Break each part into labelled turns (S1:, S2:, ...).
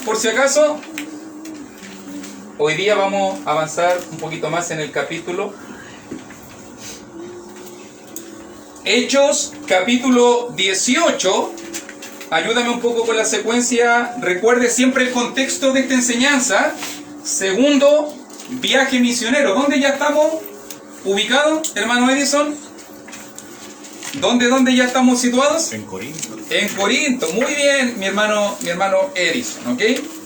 S1: por si acaso, hoy día vamos a avanzar un poquito más en el capítulo. Hechos, capítulo 18. Ayúdame un poco con la secuencia. Recuerde siempre el contexto de esta enseñanza. Segundo viaje misionero. ¿Dónde ya estamos ubicados, hermano Edison? ¿Dónde ya estamos situados?
S2: En Corinto.
S1: En Corinto. Muy bien, mi hermano Edison, ¿ok?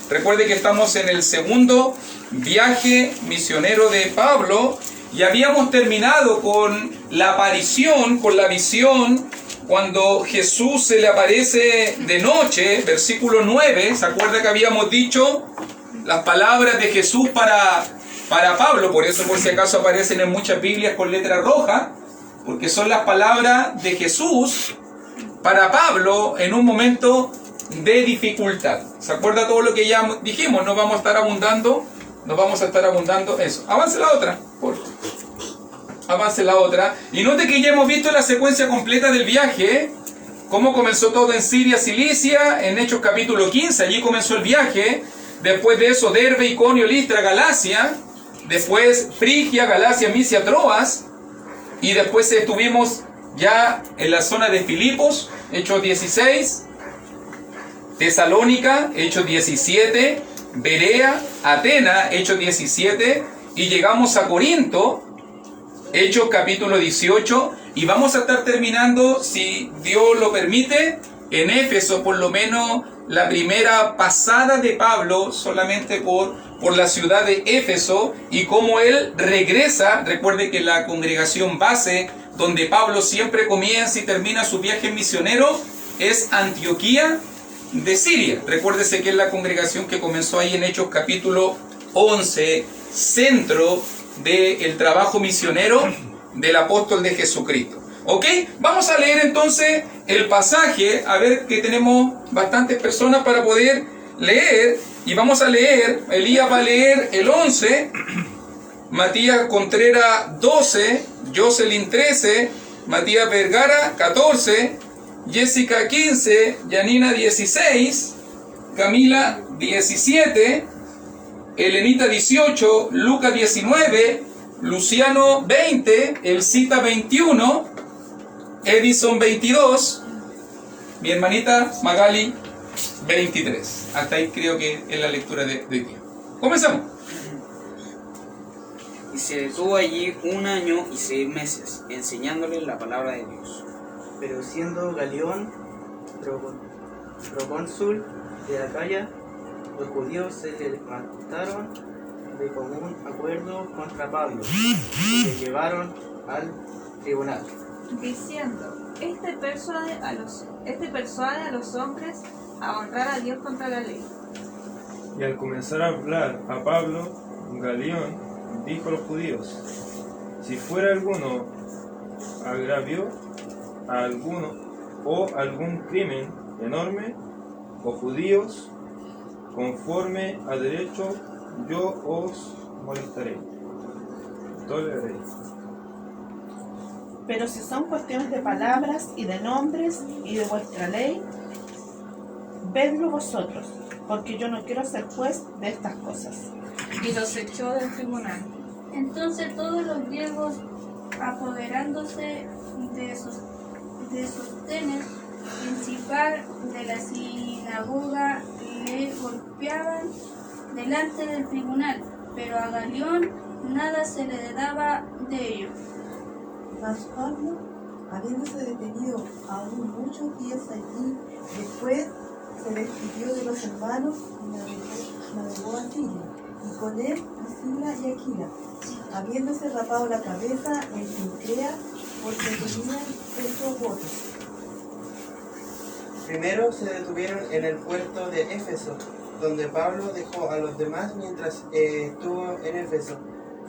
S1: Recuerde que estamos en el segundo viaje misionero de Pablo y habíamos terminado con la aparición, con la visión, cuando Jesús se le aparece de noche, versículo 9. ¿Se acuerda que habíamos dicho las palabras de Jesús para Pablo? Por eso, por si acaso, aparecen en muchas Biblias con letra roja, porque son las palabras de Jesús para Pablo en un momento de dificultad. ¿Se acuerda todo lo que ya dijimos? No vamos a estar abundando eso. Avance la otra, por favor. Avance la otra. Y note que ya hemos visto la secuencia completa del viaje. Cómo comenzó todo en Siria, Cilicia, en Hechos capítulo 15. Allí comenzó el viaje. Después de eso, Derbe, Iconio, Listra, Galacia. Después Frigia, Galacia, Misia, Troas. Y después estuvimos ya en la zona de Filipos, Hechos 16. Tesalónica, Hechos 17. Berea, Atena, Hechos 17. Y llegamos a Corinto, Hechos capítulo 18, y vamos a estar terminando, si Dios lo permite, en Éfeso, por lo menos la primera pasada de Pablo, solamente por la ciudad de Éfeso, y cómo él regresa. Recuerde que la congregación base, donde Pablo siempre comienza y termina su viaje misionero, es Antioquía de Siria. Recuérdese que es la congregación que comenzó ahí en Hechos capítulo 11, centro del trabajo misionero del apóstol de Jesucristo. ¿Ok? Vamos a leer entonces el pasaje, a ver que tenemos bastantes personas para poder leer, y vamos a leer. Elías va a leer el 11, Matías Contreras 12, Jocelyn 13, Matías Vergara 14, Jessica 15, Yanina 16, Camila 17, Elenita 18, Lucas 19, Luciano 20, Elcita 21, Edison 22, mi hermanita Magali 23. Hasta ahí creo que es la lectura de hoy día. Comenzamos.
S3: Y se detuvo allí 1 año y 6 meses, enseñándole la palabra de Dios.
S4: Pero siendo Galión procónsul de Acaya, los judíos se levantaron de común acuerdo contra Pablo y le llevaron al tribunal,
S5: diciendo: Este persuade a los hombres a honrar a Dios contra la ley.
S6: Y al comenzar a hablar a Pablo, Galión dijo a los judíos: si fuera alguno agravio a alguno o algún crimen enorme, o judíos, conforme a derecho, yo os molestaré. Toleraré.
S7: Pero si son cuestiones de palabras y de nombres y de vuestra ley, vedlo vosotros, porque yo no quiero ser juez de estas cosas.
S5: Y los echó del tribunal.
S8: Entonces todos los griegos, apoderándose de Sóstenes, principal de la sinagoga, le golpeaban delante del tribunal, pero a Galión nada se le daba de ello.
S9: Mas Pablo, habiéndose detenido aún muchos días allí, después se despidió de los hermanos y navegó a Siria, y con él Priscila y Aquila, habiéndose rapado la cabeza en Sincrea, porque tenían esos votos.
S4: Primero se detuvieron en el puerto de Éfeso, donde Pablo dejó a los demás mientras estuvo en Éfeso.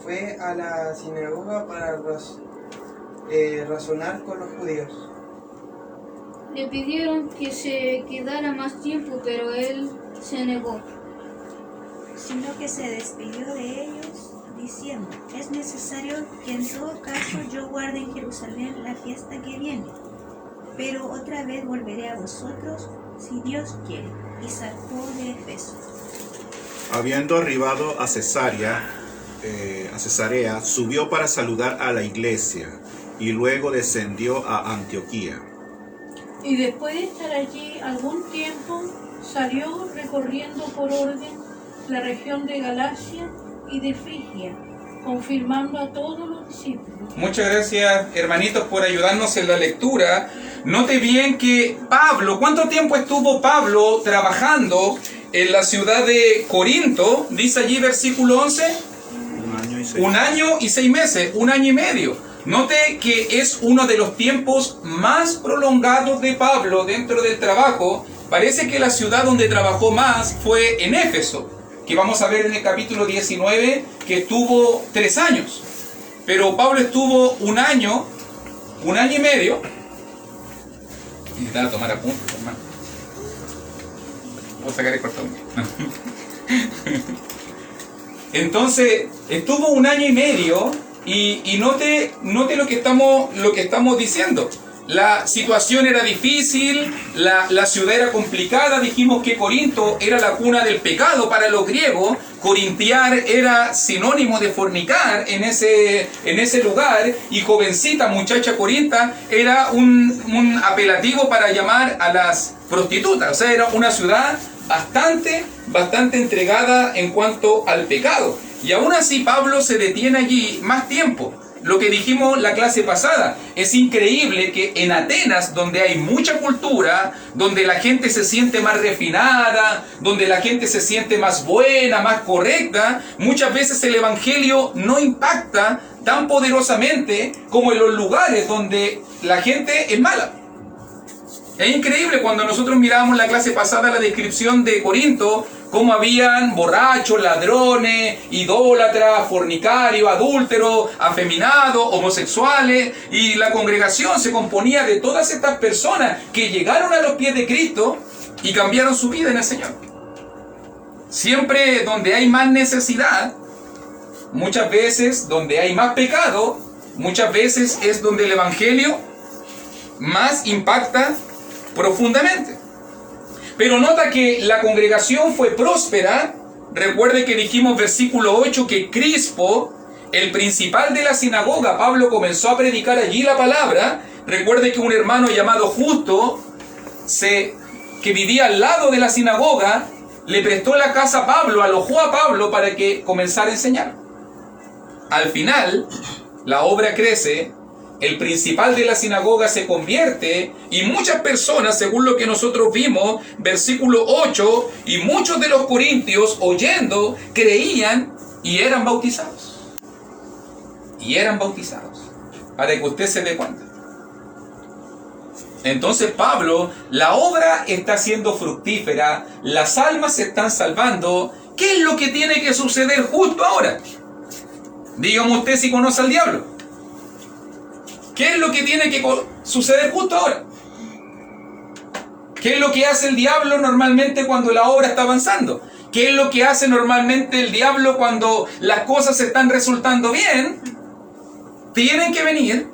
S4: Fue a la sinagoga para razonar con los judíos.
S8: Le pidieron que se quedara más tiempo, pero él se negó.
S10: Sino que se despidió de ellos, diciendo: es necesario que en todo caso yo guarde en Jerusalén la fiesta que viene, pero otra vez volveré a vosotros, si Dios quiere. Y zarpó de Éfeso.
S2: habiendo arribado a Cesarea, subió para saludar a la iglesia y luego descendió a Antioquía.
S11: Y después de estar allí algún tiempo, salió recorriendo por orden la región de Galacia y de Frigia, confirmando a todos los discípulos.
S1: Muchas gracias, hermanitos, por ayudarnos en la lectura. Note bien que Pablo, ¿cuánto tiempo estuvo Pablo trabajando en la ciudad de Corinto? Dice allí versículo 11. 1 año y 6 meses, 1 año y medio. Note que es uno de los tiempos más prolongados de Pablo dentro del trabajo. Parece que la ciudad donde trabajó más fue en Éfeso, que vamos a ver en el capítulo 19, que estuvo 3 años. Pero Pablo estuvo 1 año, 1 año y medio. Necesitaba tomar apuntes, hermano. Voy a sacar el cortón. Entonces, estuvo 1 año y medio y note lo que estamos diciendo. La situación era difícil, la ciudad era complicada. Dijimos que Corinto era la cuna del pecado para los griegos. Corintiar era sinónimo de fornicar en ese lugar. Y jovencita, muchacha corinta, era un apelativo para llamar a las prostitutas. O sea, era una ciudad bastante entregada en cuanto al pecado. Y aún así Pablo se detiene allí más tiempo. Lo que dijimos la clase pasada, es increíble que en Atenas, donde hay mucha cultura, donde la gente se siente más refinada, donde la gente se siente más buena, más correcta, muchas veces el evangelio no impacta tan poderosamente como en los lugares donde la gente es mala. Es increíble cuando nosotros mirábamos la clase pasada la descripción de Corinto, cómo habían borrachos, ladrones, idólatras, fornicarios, adúlteros, afeminados, homosexuales, y la congregación se componía de todas estas personas que llegaron a los pies de Cristo y cambiaron su vida en el Señor. Siempre donde hay más necesidad, muchas veces donde hay más pecado, muchas veces es donde el evangelio más impacta profundamente. Pero nota que la congregación fue próspera. Recuerde que dijimos versículo 8 que Crispo, el principal de la sinagoga, Pablo comenzó a predicar allí la palabra. Recuerde que un hermano llamado Justo, que vivía al lado de la sinagoga, le prestó la casa a Pablo, alojó a Pablo para que comenzara a enseñar. Al final, la obra crece. El principal de la sinagoga se convierte y muchas personas, según lo que nosotros vimos, versículo 8, y muchos de los corintios oyendo, creían y eran bautizados. Y eran bautizados. Para que usted se dé cuenta. Entonces Pablo, la obra está siendo fructífera, las almas se están salvando. ¿Qué es lo que tiene que suceder justo ahora? Dígame usted si conoce al diablo. ¿Qué es lo que tiene que suceder justo ahora? ¿Qué es lo que hace el diablo normalmente cuando la obra está avanzando? ¿Qué es lo que hace normalmente el diablo cuando las cosas están resultando bien? Tienen que venir,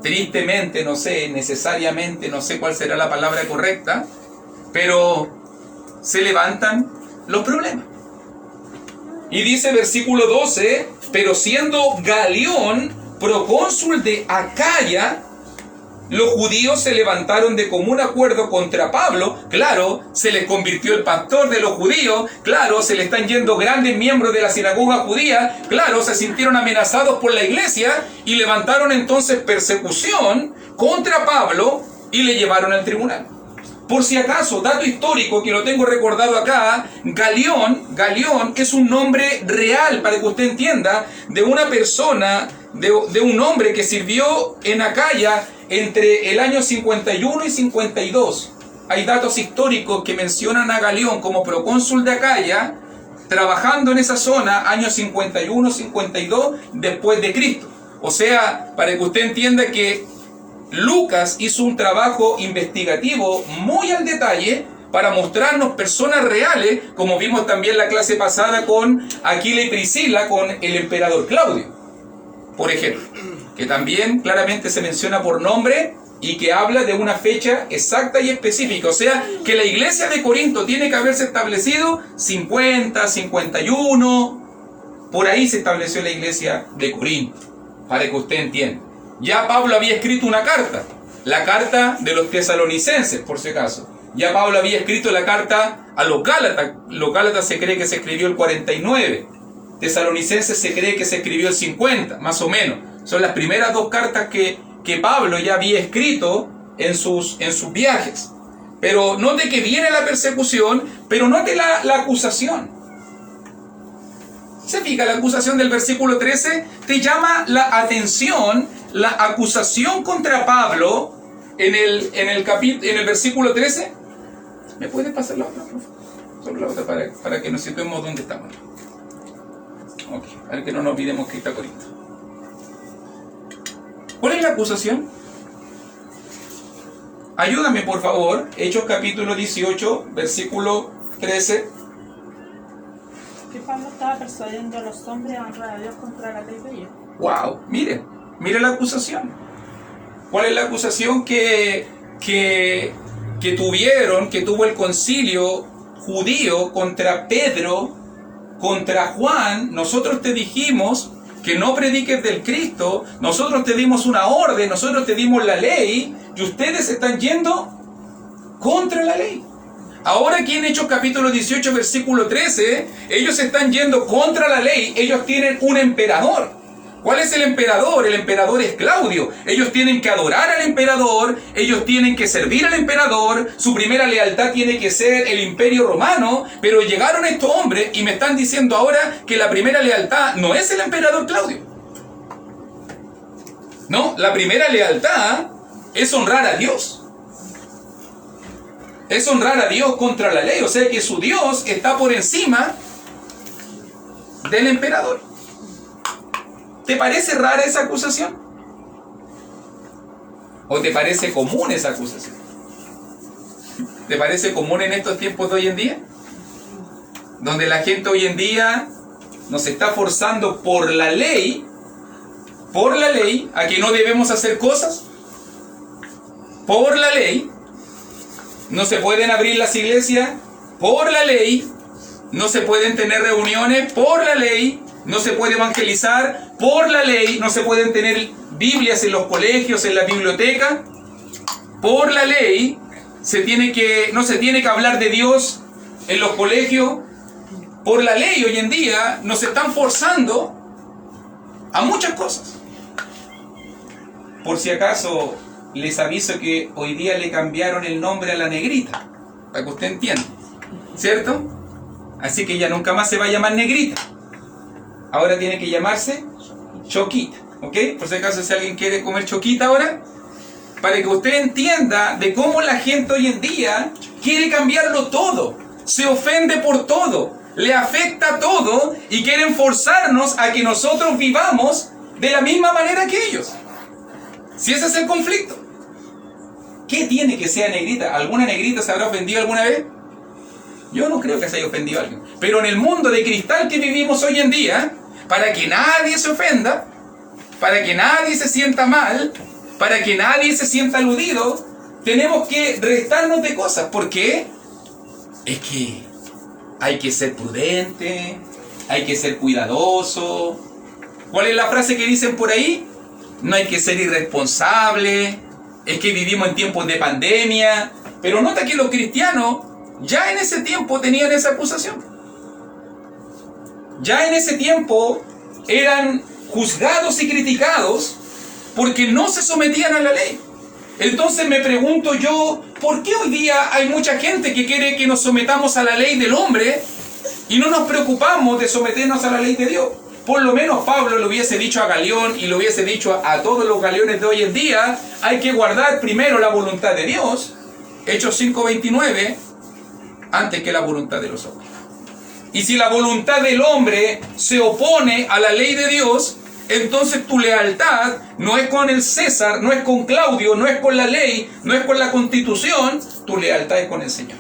S1: tristemente, no sé, necesariamente, no sé cuál será la palabra correcta, pero se levantan los problemas. Y dice versículo 12, pero siendo Galión procónsul de Acaya, los judíos se levantaron de común acuerdo contra Pablo. Claro, se les convirtió el pastor de los judíos. Claro, se le están yendo grandes miembros de la sinagoga judía. Claro, se sintieron amenazados por la iglesia y levantaron entonces persecución contra Pablo y le llevaron al tribunal. Por si acaso, dato histórico que lo tengo recordado acá, Galión es un nombre real, para que usted entienda, de una persona, de un hombre que sirvió en Acaya entre el año 51 y 52. Hay datos históricos que mencionan a Galión como procónsul de Acaya, trabajando en esa zona, años 51-52 después de Cristo. O sea, para que usted entienda que Lucas hizo un trabajo investigativo muy al detalle para mostrarnos personas reales, como vimos también la clase pasada con Aquila y Priscila, con el emperador Claudio, por ejemplo, que también claramente se menciona por nombre y que habla de una fecha exacta y específica. O sea, que la iglesia de Corinto tiene que haberse establecido 50, 51, por ahí se estableció la iglesia de Corinto, para que usted entienda. Ya Pablo había escrito una carta, la carta de los tesalonicenses, por si acaso. Ya Pablo había escrito la carta a los Gálatas. Los Gálatas se cree que se escribió el 49. Tesalonicenses se cree que se escribió el 50, más o menos. Son las primeras dos cartas que Pablo ya había escrito en sus viajes. Pero note que viene la persecución, pero note la acusación. ¿Se fija? La acusación del versículo 13 te llama la atención, la acusación contra Pablo en el versículo 13. ¿Me puedes pasar la otra, por favor? Solo la otra para que nos situemos dónde estamos. Ok, para que no nos olvidemos que está Corinto. ¿Cuál es la acusación? Ayúdame, por favor. Hechos capítulo 18, versículo 13.
S7: Que Pablo estaba persuadiendo a los hombres a honrar a Dios contra la ley de ellos.
S1: ¡Wow! Mire la acusación. ¿Cuál es la acusación que tuvo el concilio judío contra Pedro, contra Juan? Nosotros te dijimos que no prediques del Cristo, nosotros te dimos una orden, nosotros te dimos la ley, y ustedes están yendo contra la ley. Ahora aquí en Hechos capítulo 18, versículo 13, ellos están yendo contra la ley, ellos tienen un emperador. ¿Cuál es el emperador? El emperador es Claudio. Ellos tienen que adorar al emperador, ellos tienen que servir al emperador, su primera lealtad tiene que ser el imperio romano, pero llegaron estos hombres y me están diciendo ahora que la primera lealtad no es el emperador Claudio. No, la primera lealtad es honrar a Dios. Es honrar a Dios contra la ley, o sea que su Dios está por encima del emperador. ¿Te parece rara esa acusación? ¿O te parece común esa acusación? ¿Te parece común en estos tiempos de hoy en día? Donde la gente hoy en día nos está forzando por la ley, a que no debemos hacer cosas. Por la ley. No se pueden abrir las iglesias por la ley. No se pueden tener reuniones por la ley. No se puede evangelizar por la ley. No se pueden tener Biblias en los colegios, en la biblioteca. Por la ley. No se tiene que hablar de Dios en los colegios. Por la ley hoy en día nos están forzando a muchas cosas. Por si acaso les aviso que hoy día le cambiaron el nombre a la negrita, para que usted entienda, ¿cierto? Así que ya nunca más se va a llamar negrita. Ahora tiene que llamarse choquita, ¿ok? Por si acaso si alguien quiere comer choquita ahora, para que usted entienda de cómo la gente hoy en día quiere cambiarlo todo, se ofende por todo, le afecta todo y quieren forzarnos a que nosotros vivamos de la misma manera que ellos. Si ese es el conflicto. ¿Qué tiene que sea negrita? ¿Alguna negrita se habrá ofendido alguna vez? Yo no creo que se haya ofendido a alguien. Pero en el mundo de cristal que vivimos hoy en día, para que nadie se ofenda, para que nadie se sienta mal, para que nadie se sienta aludido, tenemos que restarnos de cosas. ¿Por qué? Es que hay que ser prudente, hay que ser cuidadoso. ¿Cuál es la frase que dicen por ahí? No hay que ser irresponsable, es que vivimos en tiempos de pandemia. Pero nota que los cristianos ya en ese tiempo tenían esa acusación. Ya en ese tiempo eran juzgados y criticados porque no se sometían a la ley. Entonces me pregunto yo, ¿por qué hoy día hay mucha gente que quiere que nos sometamos a la ley del hombre y no nos preocupamos de someternos a la ley de Dios? Por lo menos Pablo le hubiese dicho a Galión y le hubiese dicho a todos los galeones de hoy en día, hay que guardar primero la voluntad de Dios, Hechos 5:29, antes que la voluntad de los hombres. Y si la voluntad del hombre se opone a la ley de Dios, entonces tu lealtad no es con el César, no es con Claudio, no es con la ley, no es con la Constitución, tu lealtad es con el Señor.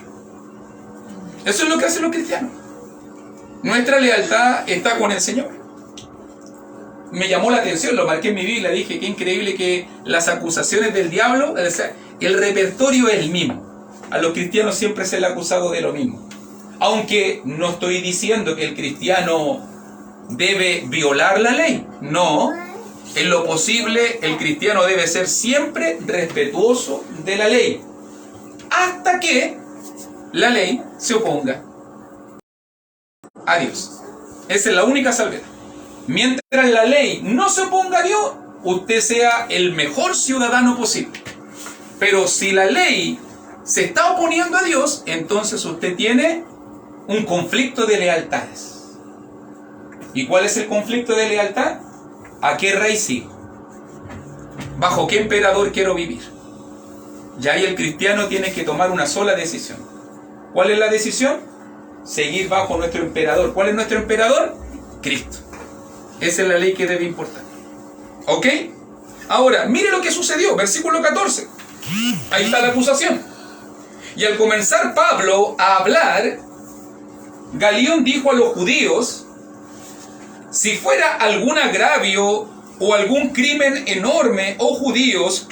S1: Eso es lo que hacen los cristianos. Nuestra lealtad está con el Señor. me llamó la atención, lo marqué en mi Biblia, dije, qué increíble que las acusaciones del diablo, o sea, el repertorio es el mismo. A los cristianos siempre se les ha acusado de lo mismo. Aunque no estoy diciendo que el cristiano debe violar la ley. No, en lo posible el cristiano debe ser siempre respetuoso de la ley. Hasta que la ley se oponga a Dios. Esa es la única salvedad. Mientras la ley no se oponga a Dios, usted sea el mejor ciudadano posible. Pero si la ley se está oponiendo a Dios, entonces usted tiene un conflicto de lealtades. ¿Y cuál es el conflicto de lealtad? ¿A qué rey sigo? ¿Bajo qué emperador quiero vivir? Y ahí el cristiano tiene que tomar una sola decisión. ¿Cuál es la decisión? Seguir bajo nuestro emperador. ¿Cuál es nuestro emperador? Cristo. Esa es la ley que debe importar. ¿Ok? Ahora, mire lo que sucedió. Versículo 14. Ahí está la acusación. Y al comenzar Pablo a hablar, Galión dijo a los judíos: si fuera algún agravio o algún crimen enorme, oh judíos,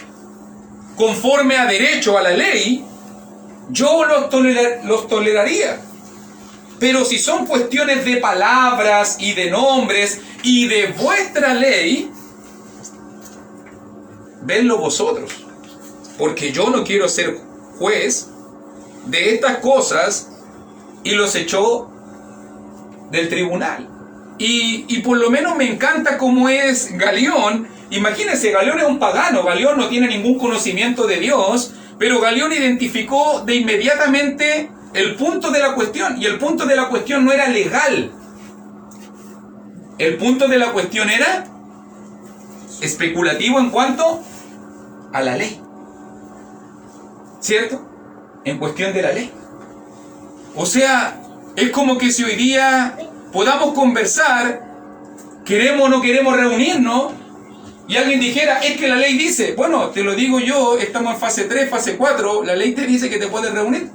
S1: conforme a derecho, a la ley, yo los toleraría. Pero si son cuestiones de palabras y de nombres y de vuestra ley, vedlo vosotros, porque yo no quiero ser juez de estas cosas. Y los echó del tribunal. Y por lo menos me encanta cómo es Galión. Imagínense, Galión es un pagano, Galión no tiene ningún conocimiento de Dios, pero Galión identificó de inmediatamente el punto de la cuestión, y el punto de la cuestión no era legal. El punto de la cuestión era especulativo en cuanto a la ley. ¿Cierto? En cuestión de la ley. O sea, es como que si hoy día podamos conversar, queremos o no queremos reunirnos, y alguien dijera, es que la ley dice, bueno, te lo digo yo, estamos en fase 3, fase 4, la ley te dice que te puedes reunir.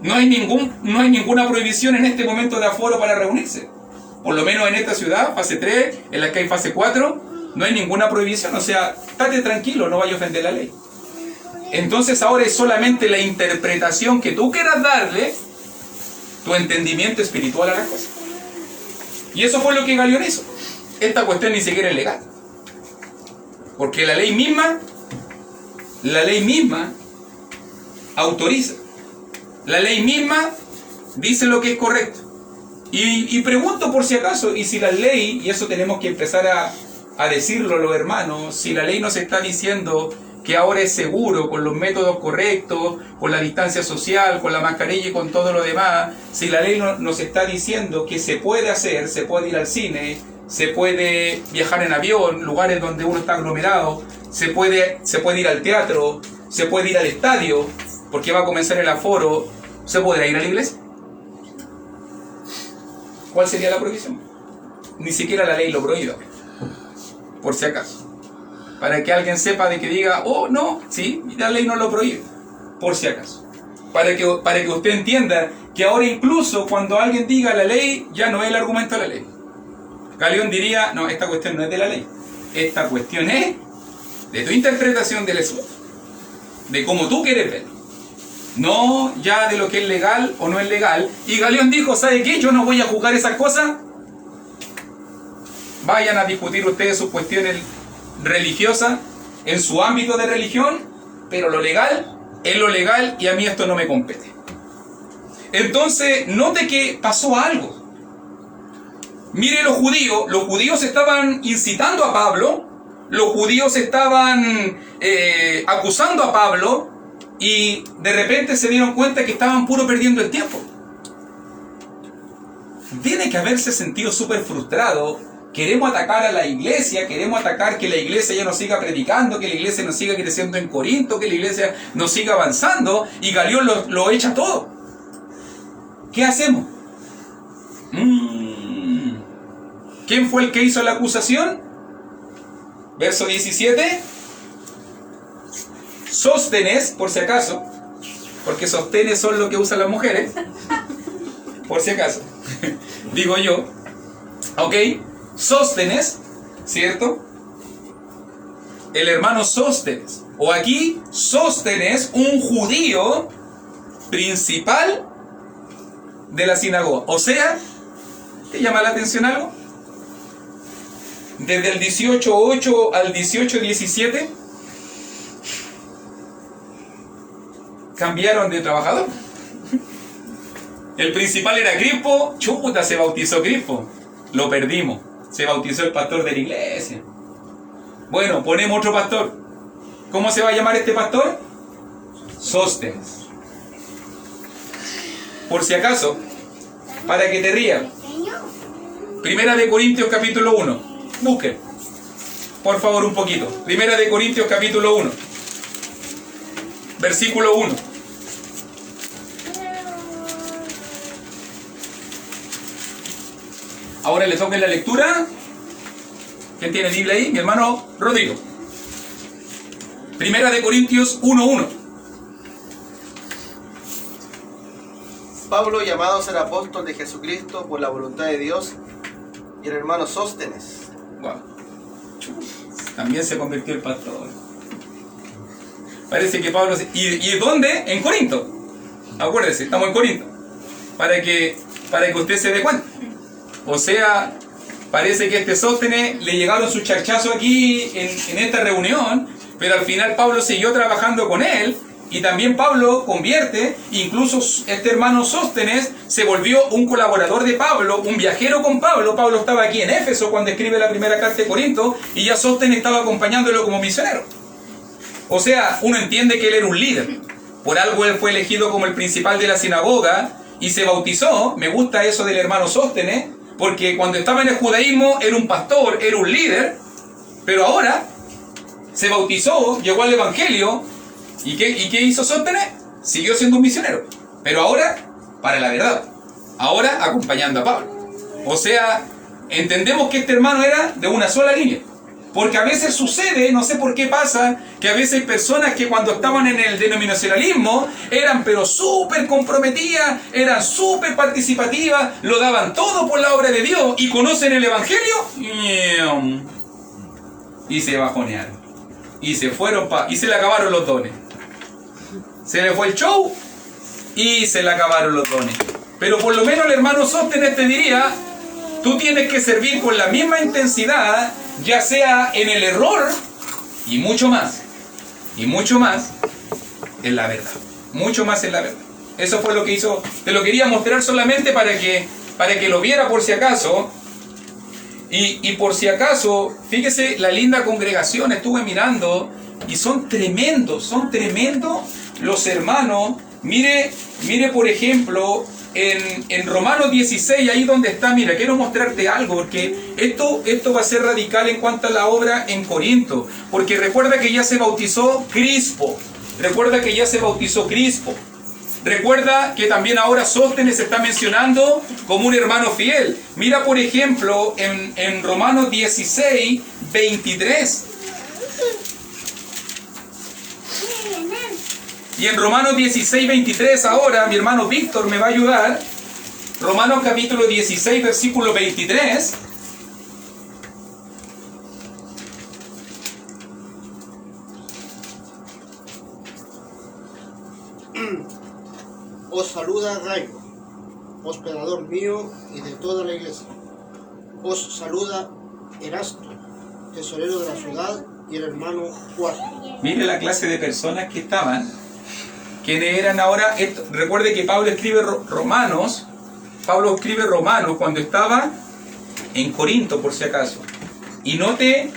S1: No hay ninguna prohibición en este momento de aforo para reunirse. Por lo menos en esta ciudad, fase 3, en la que hay fase 4, no hay ninguna prohibición. O sea, estate tranquilo, no vaya a ofender la ley. Entonces ahora es solamente la interpretación que tú quieras darle, tu entendimiento espiritual a la cosa. Y eso fue lo que Galión hizo. Esta cuestión ni siquiera es legal. Porque la ley misma autoriza. La ley misma dice lo que es correcto. Y pregunto por si acaso, y si la ley, y eso tenemos que empezar a decirlo los hermanos, si la ley nos está diciendo que ahora es seguro, con los métodos correctos, con la distancia social, con la mascarilla y con todo lo demás, si la ley nos está diciendo que se puede hacer, se puede ir al cine, se puede viajar en avión, lugares donde uno está aglomerado, se puede ir al teatro, se puede ir al estadio, porque va a comenzar el aforo, ¿se podrá ir a la iglesia? ¿Cuál sería la prohibición? Ni siquiera la ley lo prohíbe, por si acaso. Para que alguien sepa de que diga, oh no, sí, la ley no lo prohíbe, por si acaso. Para que usted entienda que ahora incluso cuando alguien diga la ley, ya no es el argumento de la ley. Galión diría, no, esta cuestión no es de la ley. Esta cuestión es de tu interpretación del asunto, de cómo tú quieres verlo. No ya de lo que es legal o no es legal. Y Galión dijo, ¿sabe qué? Yo no voy a juzgar esas cosas. Vayan a discutir ustedes sus cuestiones religiosas en su ámbito de religión, pero lo legal es lo legal y a mí esto no me compete. Entonces, note que pasó algo. Mire, los judíos estaban incitando a Pablo, los judíos estaban acusando a Pablo, y de repente se dieron cuenta que estaban puro perdiendo el tiempo. Tiene que haberse sentido súper frustrado. Queremos atacar a la iglesia, queremos atacar que la iglesia ya no siga predicando, que la iglesia no siga creciendo en Corinto, que la iglesia no siga avanzando, y Galión lo echa todo. ¿Qué hacemos? ¿Quién fue el que hizo la acusación? Verso 17. Sóstenes, por si acaso, porque sostenes son lo que usan las mujeres, por si acaso, digo yo, ok, Sóstenes, ¿cierto? El hermano Sóstenes. O aquí, Sóstenes, un judío principal de la sinagoga. O sea, ¿te llama la atención algo? Desde el 18:8 al 18:17 cambiaron de trabajador. El principal era Crispo, chuta, se bautizó Crispo. Lo perdimos. Se bautizó el pastor de la iglesia. Bueno, ponemos otro pastor. ¿Cómo se va a llamar este pastor? Sóstenes. Por si acaso, para que te rías. Primera de Corintios capítulo 1. Busquen. Por favor, un poquito. Primera de Corintios capítulo 1. Versículo 1. Ahora le toca la lectura. ¿Quién tiene Biblia ahí? Mi hermano Rodrigo. Primera de Corintios 1:1.
S4: Pablo, llamado a ser apóstol de Jesucristo por la voluntad de Dios, y el hermano Sóstenes.
S1: Wow. También se convirtió el pastor. Parece que Pablo... ¿Y dónde? En Corinto. Acuérdese, estamos en Corinto. Para que usted se dé cuenta. O sea, parece que este Sóstenes le llegaron sus charchazos aquí en esta reunión, pero al final Pablo siguió trabajando con él, y también Pablo convierte, incluso este hermano Sóstenes se volvió un colaborador de Pablo, un viajero con Pablo. Pablo estaba aquí en Éfeso cuando escribe la primera carta de Corinto, y ya Sóstenes estaba acompañándolo como misionero. O sea, uno entiende que él era un líder. Por algo él fue elegido como el principal de la sinagoga y se bautizó. Me gusta eso del hermano Sóstenes, porque cuando estaba en el judaísmo era un pastor, era un líder, pero ahora se bautizó, llegó al evangelio. ¿Y qué hizo Sóstenes? Siguió siendo un misionero, pero ahora para la verdad, ahora acompañando a Pablo. O sea, entendemos que este hermano era de una sola línea, porque a veces sucede, no sé por qué pasa, que a veces hay personas que cuando estaban en el denominacionalismo eran pero súper comprometidas, eran súper participativas, lo daban todo por la obra de Dios, y conocen el evangelio y se bajonearon, y se fueron y se le acabaron los dones. Se le fue el show y se le acabaron los dones. Pero por lo menos el hermano Sóstenes te diría, tú tienes que servir con la misma intensidad, ya sea en el error y mucho más en la verdad. Mucho más en la verdad. Eso fue lo que hizo. Te lo quería mostrar solamente para que lo viera por si acaso. Y por si acaso, fíjese la linda congregación, estuve mirando y son tremendos los hermanos. Mire por ejemplo, en Romanos 16, ahí donde está, mira, quiero mostrarte algo, porque esto va a ser radical en cuanto a la obra en Corinto, porque recuerda que ya se bautizó Crispo, recuerda que también ahora Sóstenes se está mencionando como un hermano fiel. Mira por ejemplo en Romanos 16, 23. Y en Romanos 16, 23 ahora, mi hermano Víctor me va a ayudar. Romanos capítulo 16, versículo 23.
S12: Os saluda Gayo, hospedador mío y de toda la iglesia. Os saluda Erasto, tesorero de la ciudad, y el hermano Juan.
S1: Mire la clase de personas que estaban. ¿Quiénes eran ahora? Recuerde que Pablo escribe Romanos cuando estaba en Corinto, por si acaso. Y note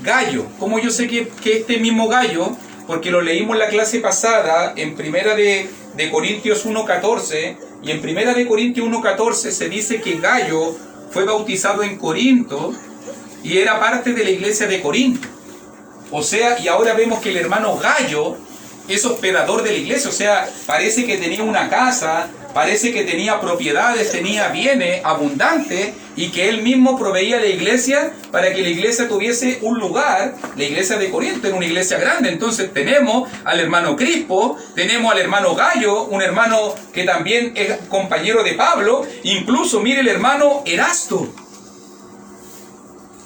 S1: Gayo. ¿Cómo yo sé que este mismo Gayo? Porque lo leímos en la clase pasada, en Primera de Corintios 1:14, y en Primera de Corintios 1:14 se dice que Gayo fue bautizado en Corinto y era parte de la iglesia de Corinto. O sea, y ahora vemos que el hermano Gayo es hospedador de la iglesia, o sea, parece que tenía una casa, parece que tenía propiedades, tenía bienes abundantes, y que él mismo proveía a la iglesia para que la iglesia tuviese un lugar. La iglesia de Corinto era una iglesia grande. Entonces tenemos al hermano Crispo, tenemos al hermano Gayo, un hermano que también es compañero de Pablo, incluso mire el hermano Erasto.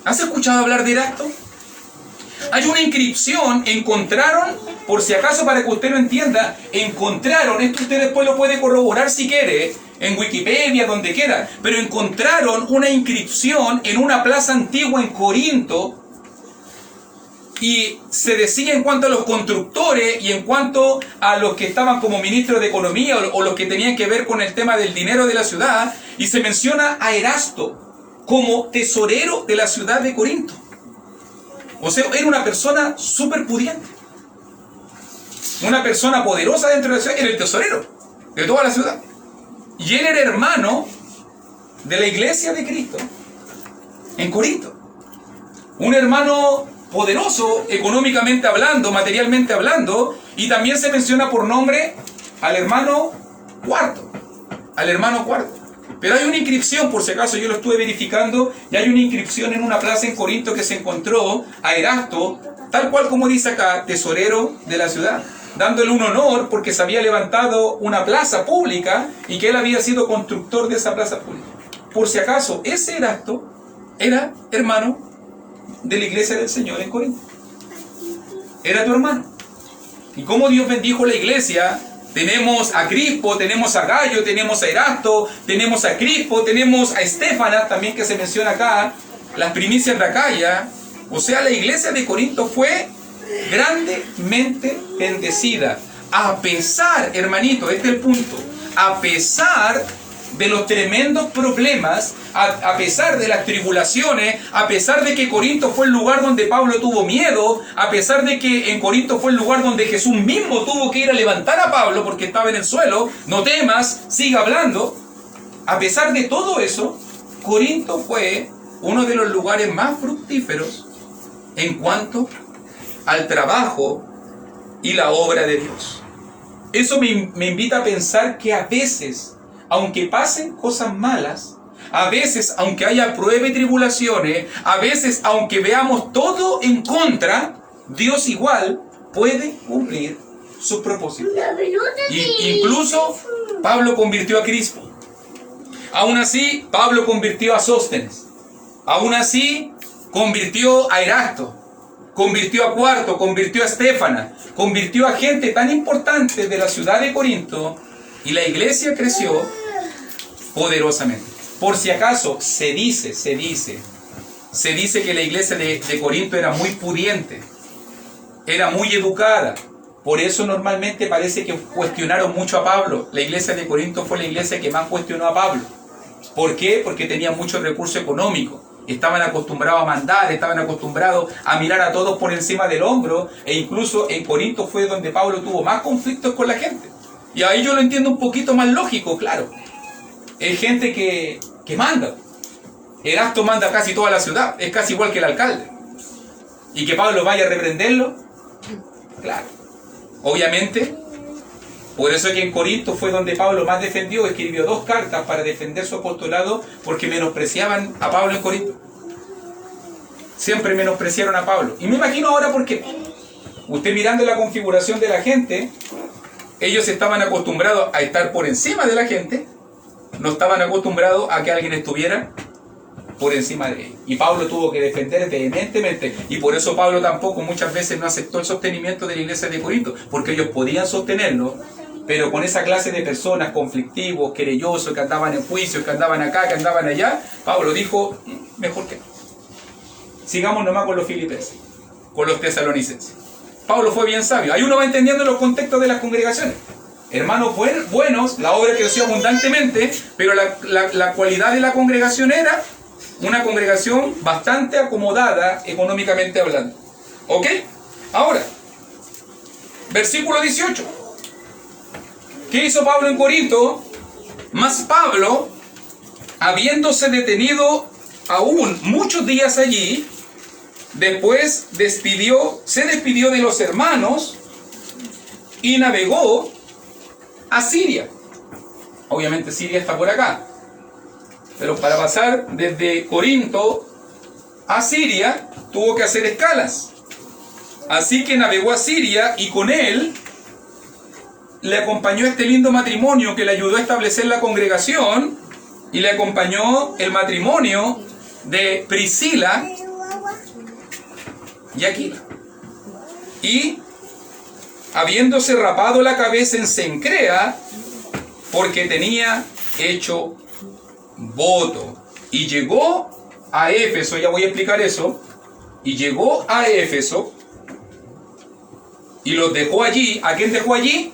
S1: ¿Has escuchado hablar de Erasto? Hay una inscripción, encontraron, por si acaso para que usted lo entienda, encontraron, esto usted después lo puede corroborar si quiere, en Wikipedia, donde quiera, pero encontraron una inscripción en una plaza antigua en Corinto, y se decía en cuanto a los constructores y en cuanto a los que estaban como ministros de economía o los que tenían que ver con el tema del dinero de la ciudad, y se menciona a Erasto como tesorero de la ciudad de Corinto. O sea, era una persona súper pudiente, una persona poderosa dentro de la ciudad, era el tesorero de toda la ciudad. Y él era hermano de la iglesia de Cristo en Corinto. Un hermano poderoso, económicamente hablando, materialmente hablando, y también se menciona por nombre al hermano Cuarto. Al hermano Cuarto. Pero hay una inscripción, por si acaso yo lo estuve verificando, y hay una inscripción en una plaza en Corinto que se encontró a Erasto, tal cual como dice acá, tesorero de la ciudad, dándole un honor porque se había levantado una plaza pública y que él había sido constructor de esa plaza pública. Por si acaso, ese Erasto era hermano de la iglesia del Señor en Corinto. Era tu hermano. Y como Dios bendijo la iglesia, tenemos a Crispo, tenemos a Gallo, tenemos a Erasto, tenemos a Crispo, tenemos a Estéfanas, también que se menciona acá, las primicias de Acaya. O sea, la iglesia de Corinto fue grandemente bendecida. A pesar, hermanito, este es el punto, a pesar de los tremendos problemas, a pesar de las tribulaciones, a pesar de que Corinto fue el lugar donde Pablo tuvo miedo, a pesar de que en Corinto fue el lugar donde Jesús mismo tuvo que ir a levantar a Pablo porque estaba en el suelo, no temas, siga hablando. A pesar de todo eso, Corinto fue uno de los lugares más fructíferos en cuanto al trabajo y la obra de Dios. Eso me invita a pensar que a veces, aunque pasen cosas malas, a veces, aunque haya pruebas y tribulaciones, a veces, aunque veamos todo en contra, Dios igual puede cumplir sus propósitos. Incluso Pablo convirtió a Crispo. Aún así, Pablo convirtió a Sóstenes. Aún así, convirtió a Erasto. Convirtió a Cuarto, convirtió a Estéfanas, convirtió a gente tan importante de la ciudad de Corinto, y la iglesia creció poderosamente. Por si acaso, se dice que la iglesia de Corinto era muy pudiente, era muy educada. Por eso normalmente parece que cuestionaron mucho a Pablo. La iglesia de Corinto fue la iglesia que más cuestionó a Pablo. ¿Por qué? Porque tenían mucho recurso económico. Estaban acostumbrados a mandar, estaban acostumbrados a mirar a todos por encima del hombro, e incluso en Corinto fue donde Pablo tuvo más conflictos con la gente. Y ahí yo lo entiendo un poquito más lógico, claro. Es gente que manda. Erasto manda casi toda la ciudad, es casi igual que el alcalde. Y que Pablo vaya a reprenderlo, claro. Obviamente, por eso es que en Corinto fue donde Pablo más defendió, escribió 2 cartas para defender su apostolado, porque menospreciaban a Pablo en Corinto. Siempre menospreciaron a Pablo. Y me imagino ahora por qué. Usted mirando la configuración de la gente, ellos estaban acostumbrados a estar por encima de la gente, no estaban acostumbrados a que alguien estuviera por encima de ellos. Y Pablo tuvo que defender vehementemente, y por eso Pablo tampoco muchas veces no aceptó el sostenimiento de la iglesia de Corinto, porque ellos podían sostenerlo, pero con esa clase de personas conflictivos, querellosos, que andaban en juicios, que andaban acá, que andaban allá, Pablo dijo, mejor que no. Sigamos nomás con los filipenses, con los tesalonicenses. Pablo fue bien sabio. Ahí uno va entendiendo los contextos de las congregaciones. Hermanos buenos, la obra creció abundantemente, pero la cualidad de la congregación era una congregación bastante acomodada económicamente hablando. ¿Ok? Ahora, versículo 18. ¿Qué hizo Pablo en Corinto? Mas Pablo, habiéndose detenido aún muchos días allí, después se despidió de los hermanos y navegó a Siria. Obviamente Siria está por acá, pero para pasar desde Corinto a Siria tuvo que hacer escalas. Así que navegó a Siria, y con él le acompañó este lindo matrimonio que le ayudó a establecer la congregación, y le acompañó el matrimonio de Priscila y Aquila. Y habiéndose rapado la cabeza en Cencrea, porque tenía hecho voto. Y llegó a Éfeso, ya voy a explicar eso, y llegó a Éfeso, y los dejó allí. ¿A quién dejó allí?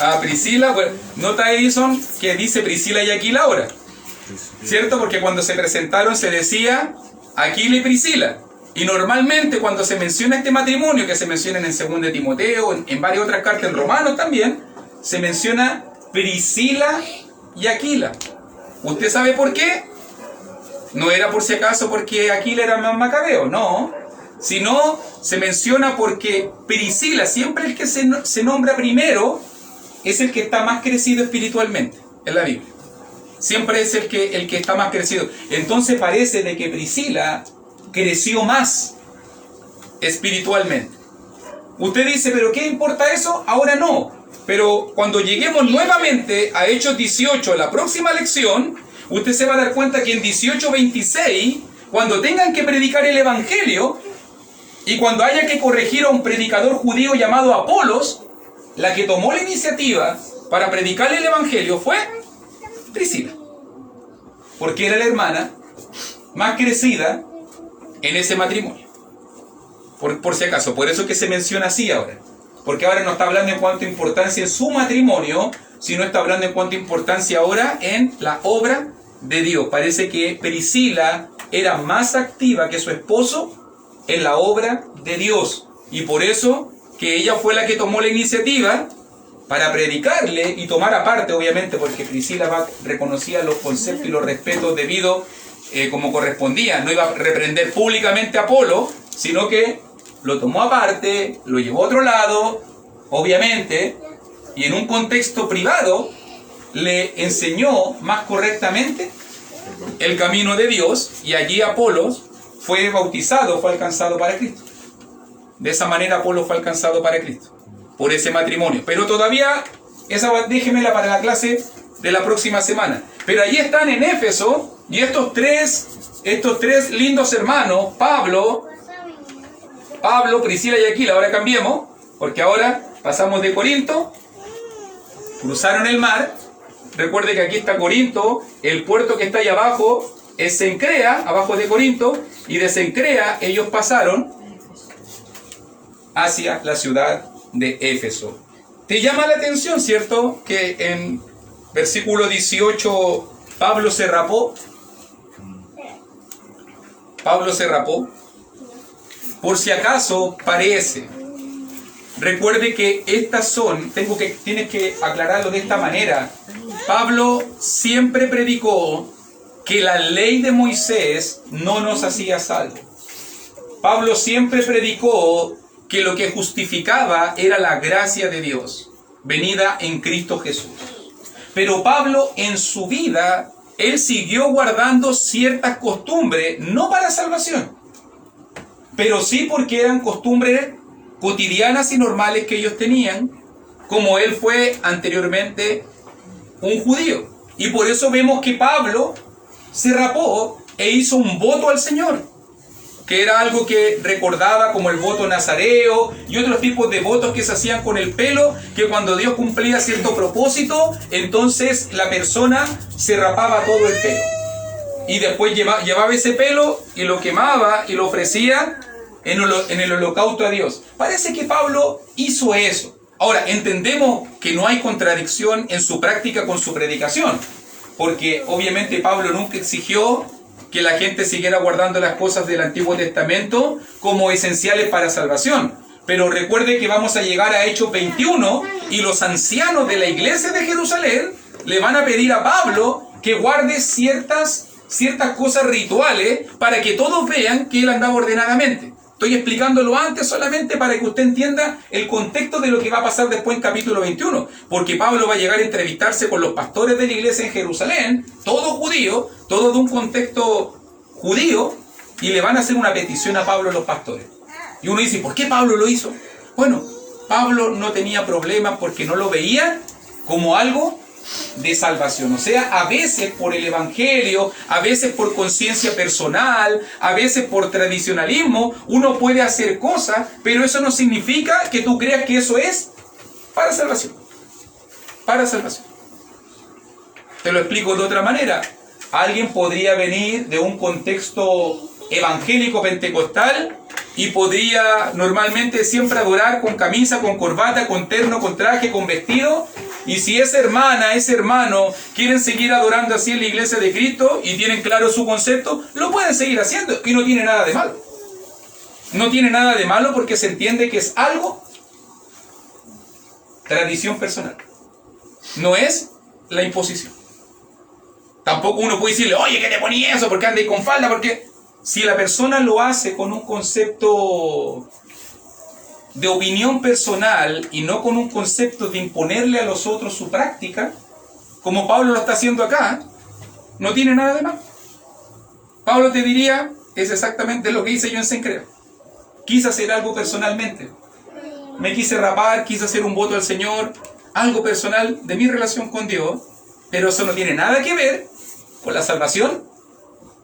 S1: A Priscila. Bueno, nota Edison que dice Priscila y Aquila ahora, ¿cierto? Porque cuando se presentaron se decía Aquila y Priscila. Y normalmente cuando se menciona este matrimonio, que se menciona en 2 de Timoteo, en varias otras cartas, en Romanos también, se menciona Priscila y Aquila. ¿Usted sabe por qué? No era por si acaso porque Aquila era más macabeo, no. Sino se menciona porque Priscila, siempre el que se nombra primero, es el que está más crecido espiritualmente en la Biblia. Siempre es el que está más crecido. Entonces parece de que Priscila creció más espiritualmente. Usted dice, ¿pero qué importa eso? Ahora no. Pero cuando lleguemos nuevamente a Hechos 18, la próxima lección, usted se va a dar cuenta que en 18:26, cuando tengan que predicar el Evangelio, y cuando haya que corregir a un predicador judío llamado Apolos, la que tomó la iniciativa para predicar el Evangelio fue Priscila. Porque era la hermana más crecida en ese matrimonio. Por si acaso, por eso es que se menciona así ahora. Porque ahora no está hablando en cuanto a importancia en su matrimonio, sino está hablando en cuanto a importancia ahora en la obra de Dios. Parece que Priscila era más activa que su esposo en la obra de Dios. Y por eso que ella fue la que tomó la iniciativa para predicarle y tomar aparte, obviamente, porque Priscila reconocía los conceptos y los respetos debidos como correspondía. No iba a reprender públicamente a Apolo, sino que lo tomó aparte, lo llevó a otro lado, obviamente, y en un contexto privado le enseñó más correctamente el camino de Dios, y allí Apolos fue bautizado, fue alcanzado para Cristo. De esa manera Apolo fue alcanzado para Cristo, por ese matrimonio. Pero todavía, esa déjemela para la clase de la próxima semana. Pero allí están en Éfeso, y estos tres lindos hermanos, Pablo, Priscila y Aquila. Ahora cambiemos, porque ahora pasamos de Corinto, cruzaron el mar. Recuerde que aquí está Corinto, el puerto que está ahí abajo es Cencrea, abajo de Corinto, y de Cencrea ellos pasaron hacia la ciudad de Éfeso. ¿Te llama la atención, cierto, que en versículo 18 Pablo se rapó? Pablo se rapó. Por si acaso parece. Recuerde que estas son, tienes que aclararlo de esta manera. Pablo siempre predicó que la ley de Moisés no nos hacía salvos. Pablo siempre predicó que lo que justificaba era la gracia de Dios, venida en Cristo Jesús. Pero Pablo en su vida, él siguió guardando ciertas costumbres, no para salvación, pero sí porque eran costumbres cotidianas y normales que ellos tenían, como él fue anteriormente un judío. Y por eso vemos que Pablo se rapó e hizo un voto al Señor, que era algo que recordaba como el voto nazareo y otros tipos de votos que se hacían con el pelo, que cuando Dios cumplía cierto propósito, entonces la persona se rapaba todo el pelo. Y después llevaba ese pelo y lo quemaba y lo ofrecía en el holocausto a Dios. Parece que Pablo hizo eso. Ahora, entendemos que no hay contradicción en su práctica con su predicación, porque obviamente Pablo nunca exigió que la gente siguiera guardando las cosas del Antiguo Testamento como esenciales para salvación. Pero recuerde que vamos a llegar a Hechos 21 y los ancianos de la iglesia de Jerusalén le van a pedir a Pablo que guarde ciertas cosas rituales para que todos vean que él andaba ordenadamente. Estoy explicándolo antes solamente para que usted entienda el contexto de lo que va a pasar después en capítulo 21. Porque Pablo va a llegar a entrevistarse con los pastores de la iglesia en Jerusalén, todos judíos, todos de un contexto judío, y le van a hacer una petición a Pablo los pastores. Y uno dice, ¿por qué Pablo lo hizo? Bueno, Pablo no tenía problemas porque no lo veía como algo de salvación. O sea, a veces por el Evangelio, a veces por conciencia personal, a veces por tradicionalismo, uno puede hacer cosas, pero eso no significa que tú creas que eso es para salvación. Para salvación. Te lo explico de otra manera. Alguien podría venir de un contexto evangélico pentecostal y podría normalmente siempre adorar con camisa, con corbata, con terno, con traje, con vestido. Y si esa hermana, ese hermano quieren seguir adorando así en la iglesia de Cristo y tienen claro su concepto, lo pueden seguir haciendo y no tiene nada de malo. No tiene nada de malo porque se entiende que es algo tradición personal. No es la imposición. Tampoco uno puede decirle, oye, ¿qué te poní eso? ¿Por qué andas con falda? Porque si la persona lo hace con un concepto de opinión personal y no con un concepto de imponerle a los otros su práctica, como Pablo lo está haciendo acá, no tiene nada de malo. Pablo te diría, es exactamente lo que hice yo en Sencrea. Quise hacer algo personalmente. Me quise rapar, quise hacer un voto al Señor, algo personal de mi relación con Dios, pero eso no tiene nada que ver con la salvación.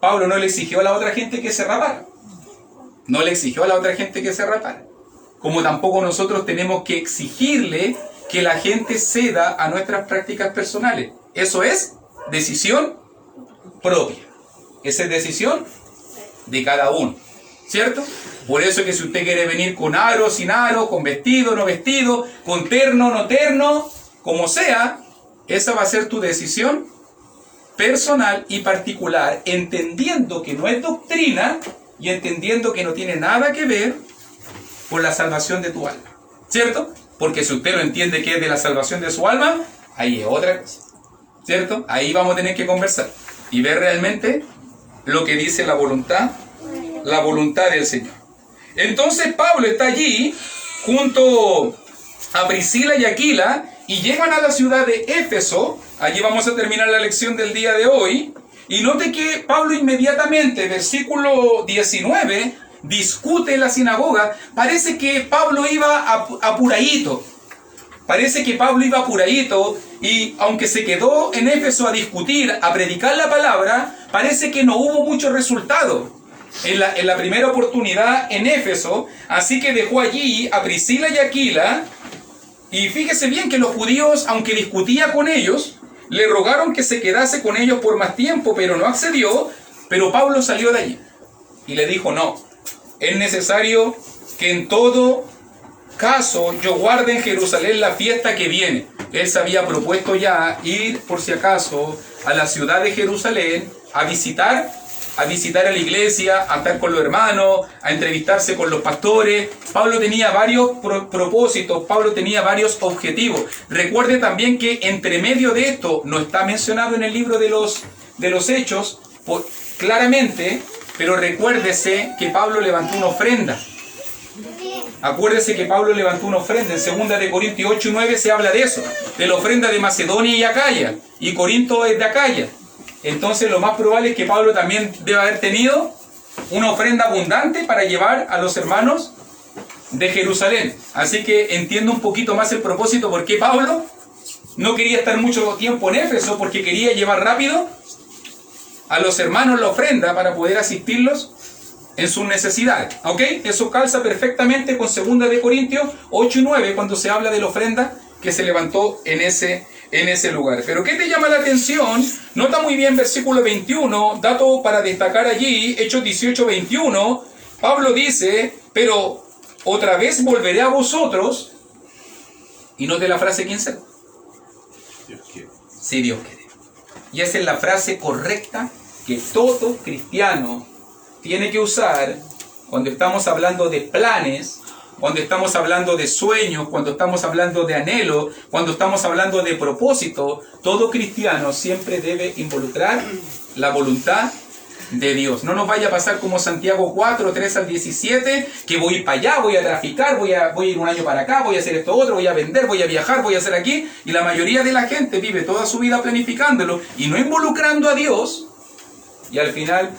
S1: Pablo no le exigió a la otra gente que se rapara. No le exigió a la otra gente que se rapara. Como tampoco nosotros tenemos que exigirle que la gente ceda a nuestras prácticas personales. Eso es decisión propia. Esa es decisión de cada uno, ¿cierto? Por eso es que si usted quiere venir con aro, sin aro, con vestido, no vestido, con terno, no terno, como sea, esa va a ser tu decisión personal y particular, entendiendo que no es doctrina y entendiendo que no tiene nada que ver con la salvación de tu alma, ¿cierto? Porque si usted lo entiende que es de la salvación de su alma, ahí es otra cosa, ¿cierto? Ahí vamos a tener que conversar y ver realmente lo que dice la voluntad del Señor. Entonces Pablo está allí junto a Priscila y Aquila y llegan a la ciudad de Éfeso. Allí vamos a terminar la lección del día de hoy. Y note que Pablo inmediatamente, versículo 19, discute en la sinagoga. Parece que Pablo iba apuradito. Parece que Pablo iba apuradito y aunque se quedó en Éfeso a discutir, a predicar la palabra, parece que no hubo mucho resultado en la primera oportunidad en Éfeso. Así que dejó allí a Priscila y Aquila. Y fíjese bien que los judíos, aunque discutía con ellos, le rogaron que se quedase con ellos por más tiempo, pero no accedió. Pero Pablo salió de allí y le dijo, no, es necesario que en todo caso yo guarde en Jerusalén la fiesta que viene. Él se había propuesto ya ir, por si acaso, a la ciudad de Jerusalén a visitar a la iglesia, a estar con los hermanos, a entrevistarse con los pastores. Pablo tenía varios propósitos, Pablo tenía varios objetivos. Recuerde también que entre medio de esto, no está mencionado en el libro de los Hechos claramente, pero recuérdese que Pablo levantó una ofrenda. Acuérdese que Pablo levantó una ofrenda. En 2 de Corintios 8 y 9 se habla de eso, de la ofrenda de Macedonia y Acaya, y Corinto es de Acaya. Entonces lo más probable es que Pablo también debe haber tenido una ofrenda abundante para llevar a los hermanos de Jerusalén. Así que entiendo un poquito más el propósito por qué Pablo no quería estar mucho tiempo en Éfeso, porque quería llevar rápido a los hermanos la ofrenda para poder asistirlos en sus necesidades. ¿Ok? Eso calza perfectamente con 2 de Corintios 8 y 9 cuando se habla de la ofrenda que se levantó en ese lugar. Pero ¿qué te llama la atención? Nota muy bien versículo 21, dato para destacar allí, Hechos 18, 21. Pablo dice, pero otra vez volveré a vosotros. Y note la frase, ¿quién será?
S2: Dios quiere.
S1: Si Dios quiere. Y esa es la frase correcta que todo cristiano tiene que usar cuando estamos hablando de planes, cuando estamos hablando de sueños, cuando estamos hablando de anhelo, cuando estamos hablando de propósito. Todo cristiano siempre debe involucrar la voluntad de Dios. No nos vaya a pasar como Santiago 4, 3 al 17, que voy a ir para allá, voy a traficar, voy a ir un año para acá, voy a hacer esto otro, voy a vender, voy a viajar, voy a hacer aquí. Y la mayoría de la gente vive toda su vida planificándolo y no involucrando a Dios. Y al final,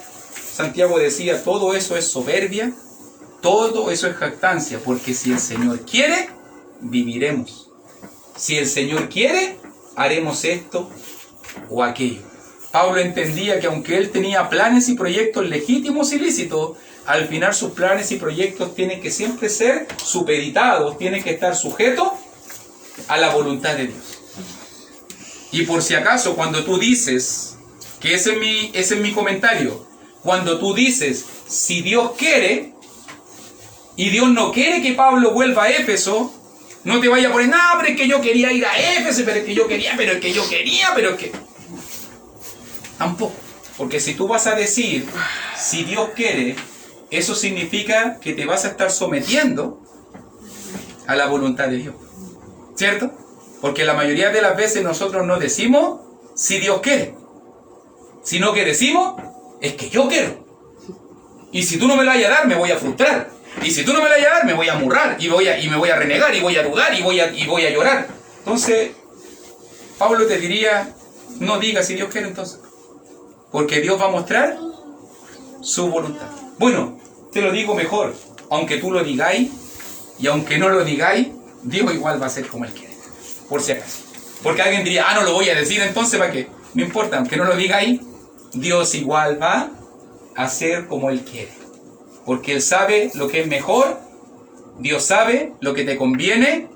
S1: Santiago decía, todo eso es soberbia, todo eso es jactancia, porque si el Señor quiere, viviremos. Si el Señor quiere, haremos esto o aquello. Pablo entendía que aunque él tenía planes y proyectos legítimos y lícitos, al final sus planes y proyectos tienen que siempre ser supeditados, tienen que estar sujetos a la voluntad de Dios. Y por si acaso, cuando tú dices, que ese es mi comentario, cuando tú dices, si Dios quiere, y Dios no quiere que Pablo vuelva a Éfeso, no te vaya a poner, no, pero es que yo quería ir a Éfeso, pero es que yo quería, pero es que... Tampoco. Porque si tú vas a decir, si Dios quiere, eso significa que te vas a estar sometiendo a la voluntad de Dios. ¿Cierto? Porque la mayoría de las veces nosotros no decimos, si Dios quiere, sino que decimos, es que yo quiero. Y si tú no me lo vayas a dar, me voy a frustrar. Y si tú no me lo vayas a dar, me voy a amurrar. Y me voy a renegar, y voy a dudar, y voy a llorar. Entonces, Pablo te diría, no digas si Dios quiere entonces. Porque Dios va a mostrar su voluntad. Bueno, te lo digo mejor. Aunque tú lo digáis, y aunque no lo digáis, Dios igual va a ser como Él quiere. Por si acaso. Porque alguien diría, no lo voy a decir, entonces ¿para qué? No importa, aunque no lo digáis, Dios igual va a hacer como Él quiere. Porque Él sabe lo que es mejor, Dios sabe lo que te conviene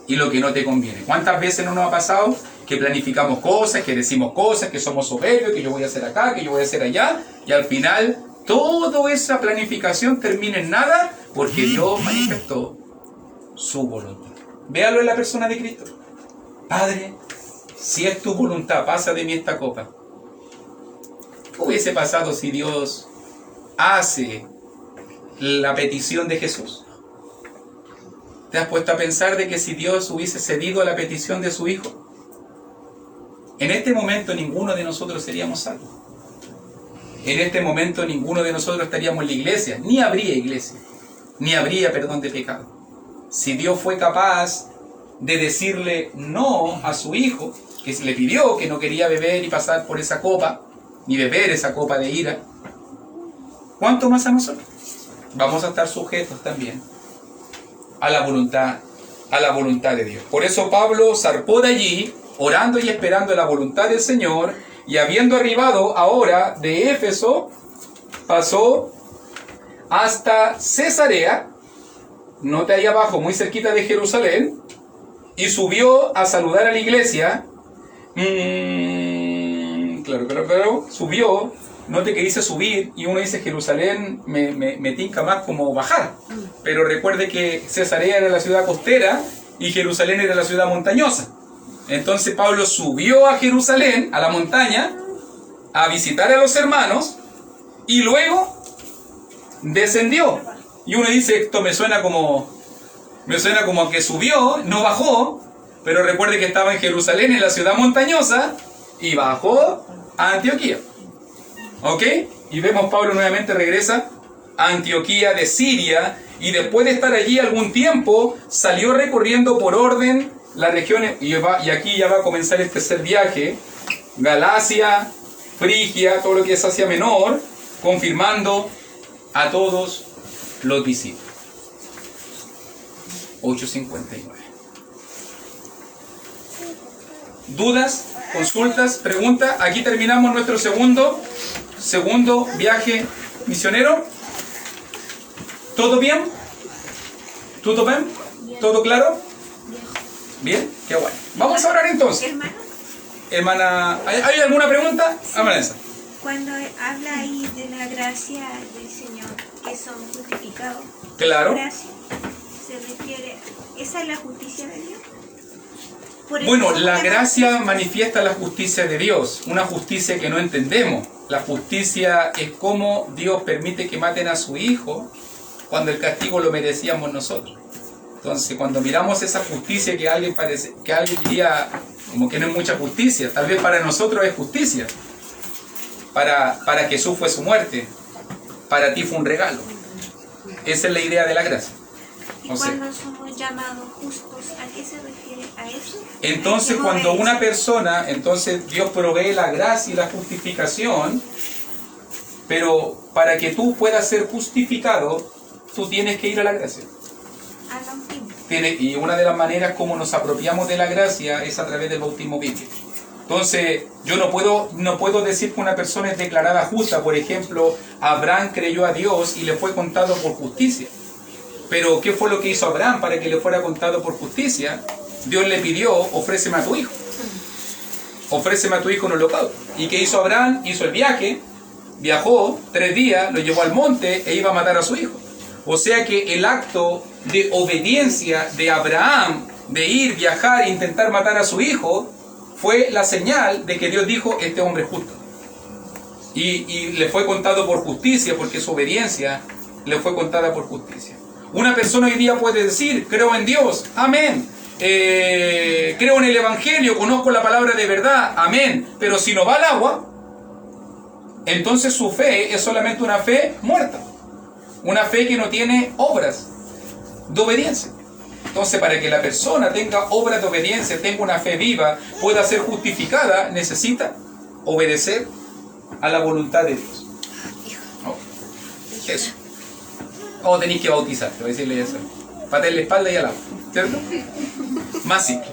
S1: y lo que no te conviene. ¿Cuántas veces no nos ha pasado que planificamos cosas, que decimos cosas, que somos soberbios, que yo voy a hacer acá, que yo voy a hacer allá, y al final toda esa planificación termina en nada porque Dios manifestó su voluntad? Véalo en la persona de Cristo. Padre, si es tu voluntad, pasa de mí esta copa. ¿Qué hubiese pasado si Dios hace la petición de Jesús? ¿Te has puesto a pensar de que si Dios hubiese cedido a la petición de su Hijo, en este momento ninguno de nosotros seríamos salvos? En este momento ninguno de nosotros estaríamos en la iglesia, ni habría perdón de pecado. Si Dios fue capaz de decirle no a su Hijo, que le pidió, que no quería beber y pasar por esa copa, ni beber esa copa de ira, ¿cuánto más a nosotros? Vamos a estar sujetos también a la voluntad de Dios. Por eso Pablo zarpó de allí, orando y esperando la voluntad del Señor, y habiendo arribado ahora de Éfeso, pasó hasta Cesarea, nota ahí abajo, muy cerquita de Jerusalén, y subió a saludar a la iglesia. Claro, subió, note que dice subir, y uno dice Jerusalén, me tinca más como bajar, pero recuerde que Cesarea era la ciudad costera, y Jerusalén era la ciudad montañosa. Entonces Pablo subió a Jerusalén, a la montaña, a visitar a los hermanos, y luego descendió. Y uno dice, esto me suena como que subió, no bajó, pero recuerde que estaba en Jerusalén, en la ciudad montañosa, y bajó a Antioquía. ¿Ok? Y vemos Pablo nuevamente regresa a Antioquía de Siria, y después de estar allí algún tiempo, salió recorriendo por orden las regiones, y aquí ya va a comenzar el tercer viaje, Galacia, Frigia, todo lo que es Asia Menor, confirmando a todos los discípulos. 8:59. ¿Dudas? ¿Consultas? ¿Preguntas? Aquí terminamos nuestro segundo viaje misionero. ¿Todo bien? ¿Todo bien? ¿Todo claro? Bien, qué bueno. Vamos a orar entonces. Hermana, ¿hay alguna pregunta?
S10: Sí.
S1: Vanessa.
S10: Cuando habla ahí de la gracia del Señor, que son justificados.
S1: Claro.
S10: Gracia, se refiere, ¿esa es la justicia de Dios?
S1: Bueno, la gracia manifiesta la justicia de Dios, una justicia que no entendemos. La justicia es como Dios permite que maten a su Hijo cuando el castigo lo merecíamos nosotros. Entonces, cuando miramos esa justicia que alguien diría como que no es mucha justicia, tal vez para nosotros es justicia. Para Jesús fue su muerte, para ti fue un regalo. Esa es la idea de la gracia.
S10: ¿Y cuando somos llamados justos, a qué se refiere? ¿A eso?
S1: Entonces, cuando una persona, entonces Dios provee la gracia y la justificación, pero para que tú puedas ser justificado, tú tienes que ir a la gracia. y una de las maneras como nos apropiamos de la gracia es a través del bautismo bíblico. Entonces, yo no puedo decir que una persona es declarada justa. Por ejemplo, Abraham creyó a Dios y le fue contado por justicia. Pero, ¿qué fue lo que hizo Abraham para que le fuera contado por justicia? Dios le pidió, ofréceme a tu hijo. Ofréceme a tu hijo en holocausto. ¿Y qué hizo Abraham? Hizo el viaje, viajó 3 días, lo llevó al monte e iba a matar a su hijo. O sea que el acto de obediencia de Abraham, de ir, viajar e intentar matar a su hijo, fue la señal de que Dios dijo, este hombre es justo. Y le fue contado por justicia, porque su obediencia le fue contada por justicia. Una persona hoy día puede decir, creo en Dios, amén. Creo en el Evangelio, conozco la palabra de verdad, amén. Pero si no va al agua, entonces su fe es solamente una fe muerta. Una fe que no tiene obras de obediencia. Entonces, para que la persona tenga obras de obediencia, tenga una fe viva, pueda ser justificada, necesita obedecer a la voluntad de Dios. ¿No? Eso. O tenéis que bautizarte, voy a decirle eso. Patear la espalda y al agua, ¿cierto? Más simple.